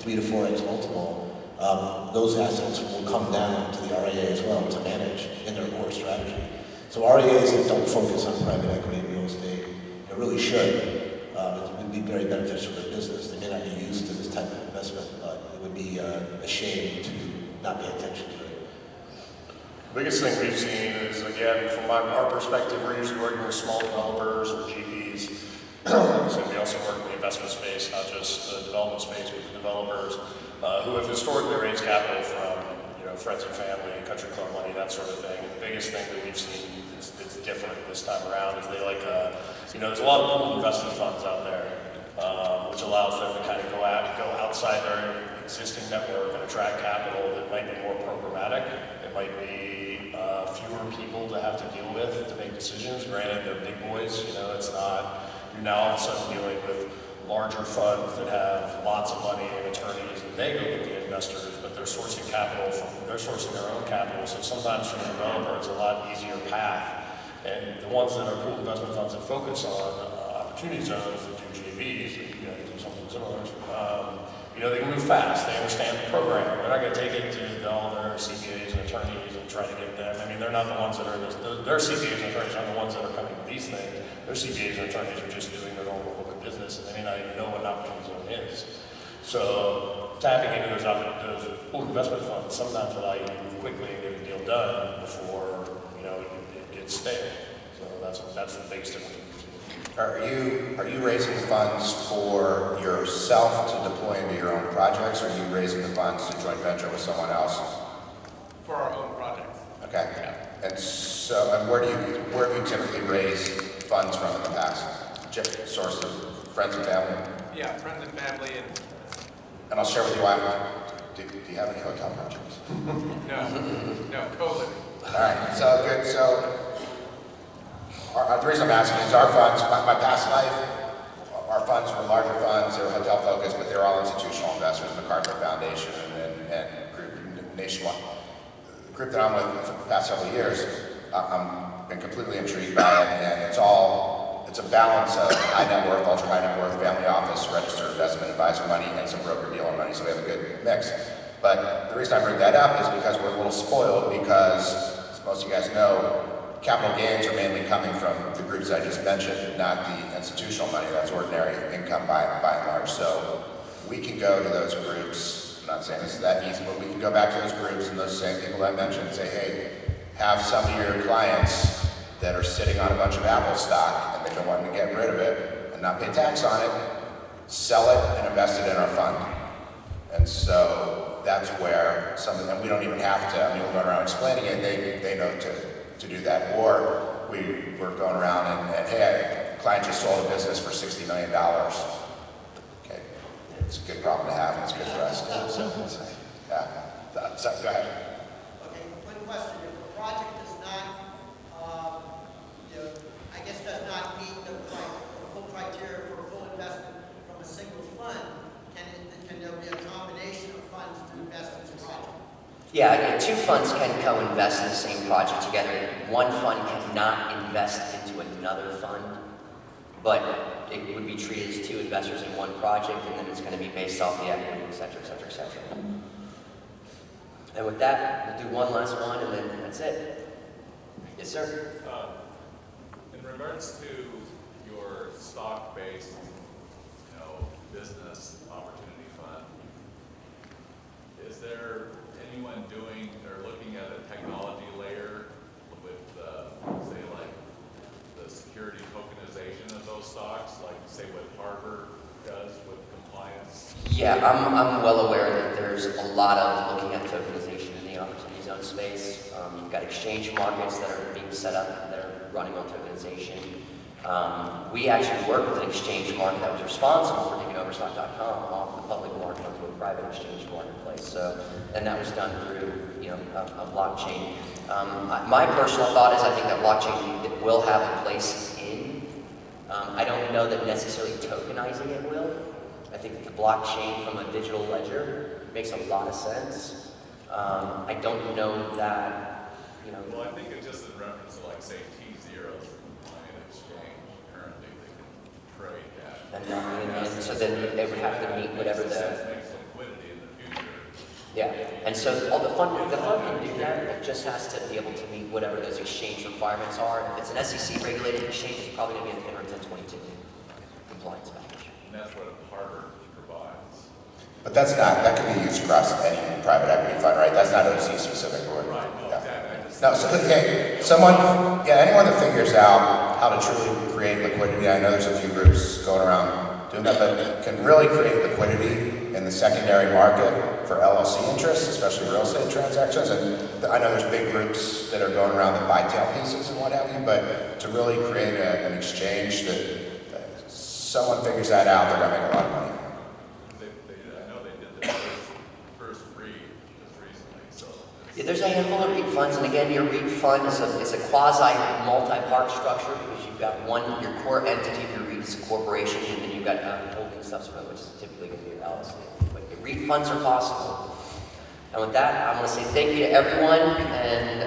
3 to 4x multiple, those assets will come down to the RIA as well to manage in their core strategy. So RIAs that don't focus on private equity and real estate, they really should. It would be very beneficial to their business. They may not be used to this type of investment, but it would be a shame to not pay attention to it. The biggest thing we've seen is, again, from our perspective, we're usually working with small developers or GPs. So we also work in the investment space, not just the development space, but the developers who have historically raised capital from friends and family, country club money, that sort of thing. And the biggest thing that we've seen that's different this time around is they like, there's a lot of pooled investment funds out there, which allows them to kind of go outside their existing network and attract capital that might be more programmatic. It might be fewer people to have to deal with to make decisions. Granted, they're big boys. It's not. You're now all of a sudden dealing with larger funds that have lots of money and attorneys, and they go get the investors, but they're sourcing their own capital. So sometimes for the developer, it's a lot easier path. And the ones that are pooled investment funds that focus on opportunity zones that do JVs, do something similar. They can move fast. They understand the program. They're not going to take it to all their CPAs and attorneys and try to get them. I mean, they're not the ones that are, their CPAs and attorneys aren't the ones that are coming with these things. Their CPAs and attorneys are just doing their normal book of business, and they may not even know what an opportunity zone is. So tapping into those pooled investment funds sometimes allow you to move quickly and get a deal done before it gets stale. So that's the biggest difference. Are you raising funds for yourself to deploy into your own projects, or are you raising the funds to joint venture with someone else? For our own projects. Okay. Yeah. And where have you typically raised funds from in the past? Source of friends and family? Yeah, friends and family. And I'll share with you why. Do you have any hotel projects? No, COVID. All right, so good. So the reason I'm asking is our funds, my past life, our funds were larger funds, they were hotel focused, but they're all institutional investors, MacArthur Foundation and group nationwide. The group that I'm with for the past several years, I've been completely intrigued by it, and it's a balance of high net worth, ultra high net worth, family office, registered investment advisor money, and some broker dealer money, so we have a good mix. But the reason I bring that up is because we're a little spoiled because, as most of you guys know, capital gains are mainly coming from the groups I just mentioned, not the institutional money. That's ordinary income by and large. So we can go to those groups, I'm not saying this is that easy, but we can go back to those groups and those same people I mentioned and say, hey, have some of your clients that are sitting on a bunch of Apple stock and they don't want to get rid of it and not pay tax on it, sell it and invest it in our fund. And so that's where and we don't even have to, we're going around explaining it, they know to do that. Or we're going around and hey, a client just sold a business for $60 million. Okay, it's a good problem to have and it's good for us. So, yeah, so go ahead. Okay, one question. If a project does not, does not meet the full criteria for a full investment from a single fund, can there be a combination of funds to invest in the project? Yeah, two funds can co-invest in the same project together. One fund cannot invest into another fund, but it would be treated as two investors in one project, and then it's going to be based off the equity, et cetera, et cetera, et cetera. And with that, we'll do one last one, and then that's it. Yes, sir? In regards to your stock-based, business opportunity fund, is there anyone doing or looking at a technology layer with, say, like the security tokenization of those stocks, like say what Harvard does with compliance? Yeah, I'm well aware that there's a lot of looking at tokenization in the opportunity zone space. You've got exchange markets that are being set up that are running on tokenization. We actually worked with an exchange market that was responsible for taking over stock.com off the public market onto a private exchange marketplace. So, and that was done through, a blockchain. My personal thought is I think that blockchain will have a place in. I don't know that necessarily tokenizing it will. I think the blockchain from a digital ledger makes a lot of sense. I don't know that, Well, I think it's just in reference to, like, say, T-Zero's compliant exchange. Currently, they can trade that. And so then they would have to meet whatever Makes the... sense, makes liquidity Yeah, and so all the fund can do that, it just has to be able to meet whatever those exchange requirements are. If it's an SEC regulated exchange, it's probably gonna be a FINRA 1022 compliance package. And that's what Harvard provides. But that can be used across any private equity fund, right? That's not OC specific or. Right, no, Yeah. exactly. I just- No, so, okay, anyone that figures out how to truly create liquidity, I know there's a few groups going around doing that, but can really create liquidity in the secondary market for LLC interests, especially real estate transactions. And I know there's big groups that are going around that buy tail pieces and what have you, but to really create an exchange that someone figures that out, they're gonna make a lot of money. I know they did their first REIT just recently, so. Yeah, there's a handful of REIT funds, and again, your REIT fund is a quasi multi-part structure because you've got your core entity of your REIT is a corporation, and then you've got holding subsequent, which is typically going to be your LLC. But your REIT funds are possible. And with that, I want to say thank you to everyone, and